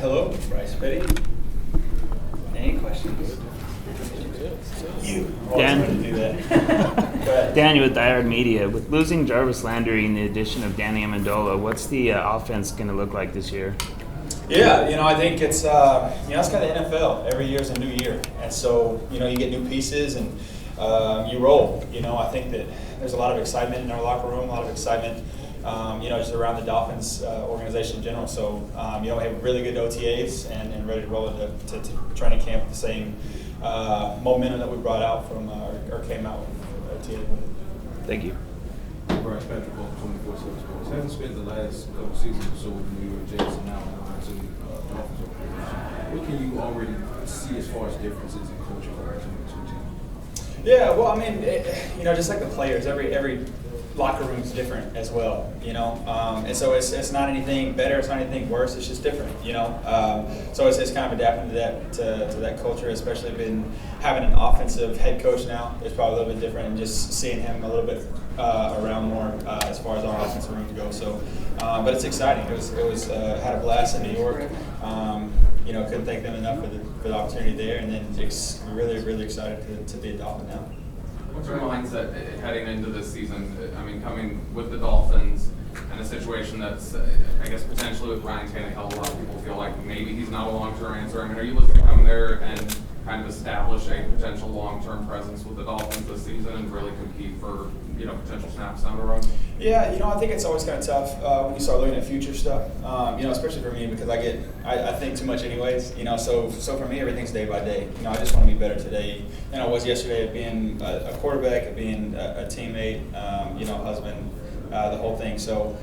Hello, Bryce. Ready? Any questions? Daniel with Diehard Media. With losing Jarvis Landry and the addition of Danny Amendola, what's the offense going to look like this year? Yeah, I think it's it's kind of NFL. Every year is a new year, and so you get new pieces and you roll. I think that there's a lot of excitement in our locker room, a lot of excitement, just around the Dolphins organization in general. So we have really good OTAs and ready to roll into training camp with the same momentum that we brought out from or came out with OTA. Thank you. Bryce Patrick on 24/7 Sports. Having spent the last couple seasons or so with the New York Jets and now to the Dolphins organization, what can you already see as far as differences in culture between the two teams? Yeah, well, just like the players, every locker room is different as well, and so it's not anything better, it's not anything worse, it's just different, so it's kind of adapting to that culture, especially having an offensive head coach now. It's probably a little bit different, and just seeing him a little bit around more as far as our offensive rooms go. So, but it's exciting. It was had a blast in New York. Couldn't thank them enough for the opportunity there, and then really excited to be a Dolphin now. What's your mindset heading into this season? Coming with the Dolphins in a situation that's, I guess, potentially with Ryan Tannehill, a lot of people feel like maybe he's not a long-term answer. Are you looking to come there and kind of establish a potential long-term presence with the Dolphins this season and really compete for, potential snaps down the road? Yeah, I think it's always kind of tough when you start looking at future stuff. Especially for me because I think too much anyways. So for me everything's day by day. I just want to be better today than I was yesterday at being a quarterback, at being a teammate, husband, the whole thing. So.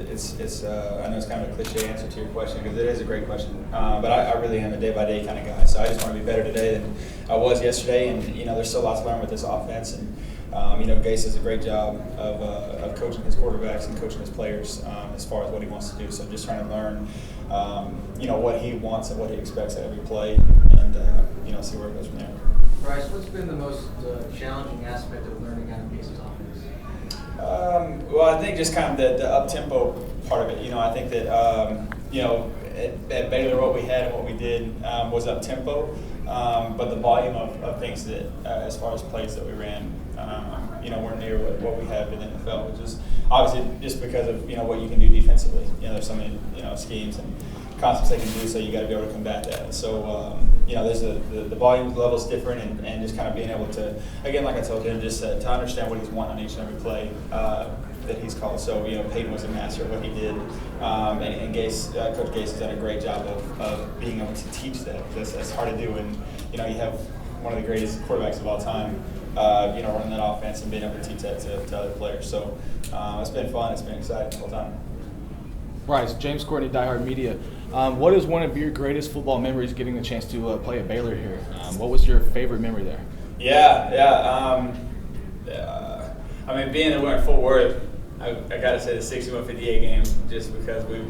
It's I know it's kind of a cliche answer to your question because it is a great question, but I really am a day-by-day kind of guy. So I just want to be better today than I was yesterday, and there's still lots to learn with this offense. And Gase does a great job of coaching his quarterbacks and coaching his players as far as what he wants to do. So I'm just trying to learn, what he wants and what he expects at every play, and see where it goes from there. Bryce, what's been the most challenging aspect of learning how to be Gase's offense? Well, I think just kind of the up-tempo part of it. I think that, at Baylor what we had and what we did was up-tempo, but the volume of things that, as far as plays that we ran, weren't near what we have in the NFL, which is obviously just because of, what you can do defensively. There's so many, schemes and concepts they can do, so you got to be able to combat that. So, there's the volume level is different, and just kind of being able to, again, like I told him, just to understand what he's wanting on each and every play that he's called. So, Peyton was a master of what he did, and Gase, Coach Gase has done a great job of being able to teach that. That's hard to do, and you have one of the greatest quarterbacks of all time, running that offense and being able to teach that to other players. So, it's been fun. It's been exciting the whole time. Bryce, James Courtney, Diehard Media. What is one of your greatest football memories getting the chance to play at Baylor here? What was your favorite memory there? Being that we're in Fort Worth, I got to say the 61-58 game, just because it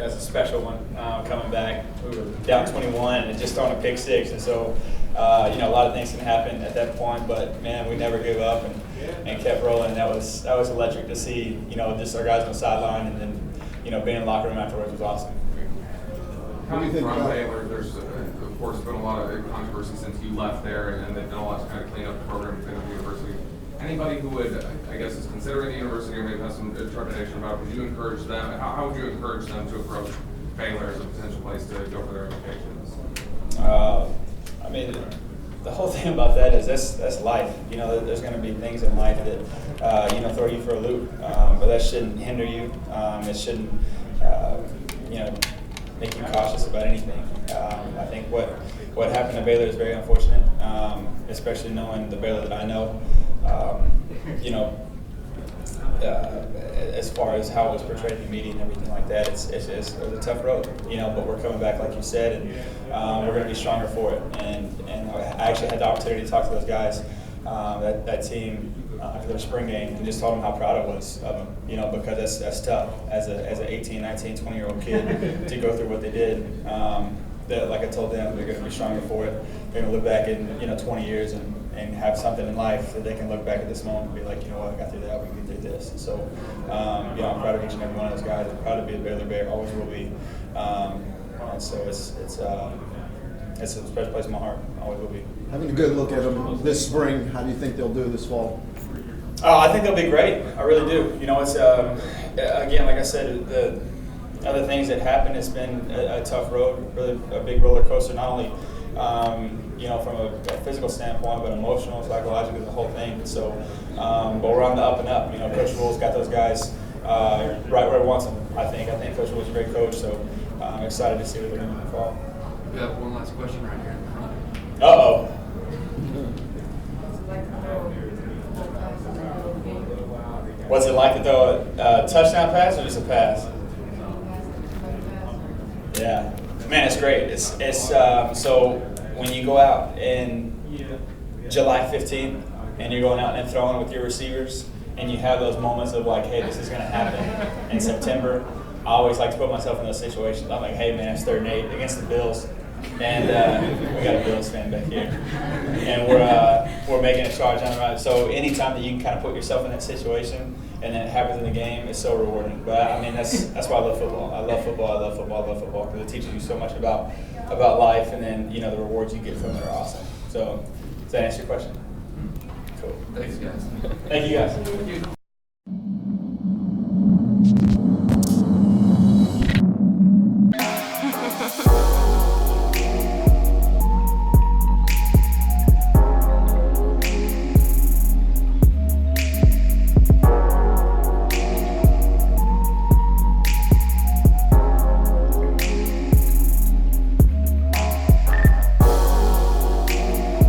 was a special one coming back. We were down 21 and just throwing a pick six, and so a lot of things can happen at that point. But man, we never gave up and kept rolling. That was electric to see. Just our guys on the sideline, and then being in the locker room afterwards was awesome. Coming from Baylor, there's of course been a lot of controversy since you left there, and they've done a lot to kind of clean up the program within the university. Anybody who would, I guess, is considering the university or maybe has some trepidation about it, would you encourage them? How would you encourage them to approach Baylor as a potential place to go for their educations? The whole thing about that is that's life. There's going to be things in life that throw you for a loop, but that shouldn't hinder you. It shouldn't make you cautious about anything. I think what happened to Baylor is very unfortunate, especially knowing the Baylor that I know. As far as how it was portrayed in the media and everything like that, it was a tough road, but we're coming back like you said, and we're going to be stronger for it. And I actually had the opportunity to talk to those guys, that team, after their spring game, and just told them how proud I was of them, because that's tough as an 18, 19, 20-year-old kid to go through what they did. That, like I told them, they're going to be stronger for it. They're going to look back in 20 years and have something in life that they can look back at this moment and be like, I got through that, we can get through this. So, you know, I'm proud of each and every one of those guys. I'm proud to be a Baylor Bear, always will be. And so it's a special place in my heart, always will be. Having a good look at them this spring, how do you think they'll do this fall? I think they'll be great. I really do. You know, it's again, like I said, the other things that happened. It's been a tough road, really a big roller coaster. Not only, you know, from a physical standpoint, but emotional, psychological, the whole thing. So, but we're on the up and up. You know, Coach Rule's got those guys right where he wants them. I think Coach Rule's a great coach. So, I'm excited to see what they're doing in the fall. We have one last question right here in the front. Uh-oh. What's it like to throw a touchdown pass or just a pass? Yeah, man, it's great. It's so when you go out in July 15th and you're going out and throwing with your receivers and you have those moments of like, hey, this is going to happen in September. I always like to put myself in those situations. I'm like, hey, man, it's 3rd and 8 against the Bills. And we got a Bills fan back here, and we're making a charge on the right. So anytime that you can kind of put yourself in that situation, and then it happens in the game, it's so rewarding. But I mean, that's why I love football. I love football. I love football. I love football because it teaches you so much about life, and then you know the rewards you get from it are awesome. So does that answer your question? Cool. Thanks, guys. Thank you guys. Thank you.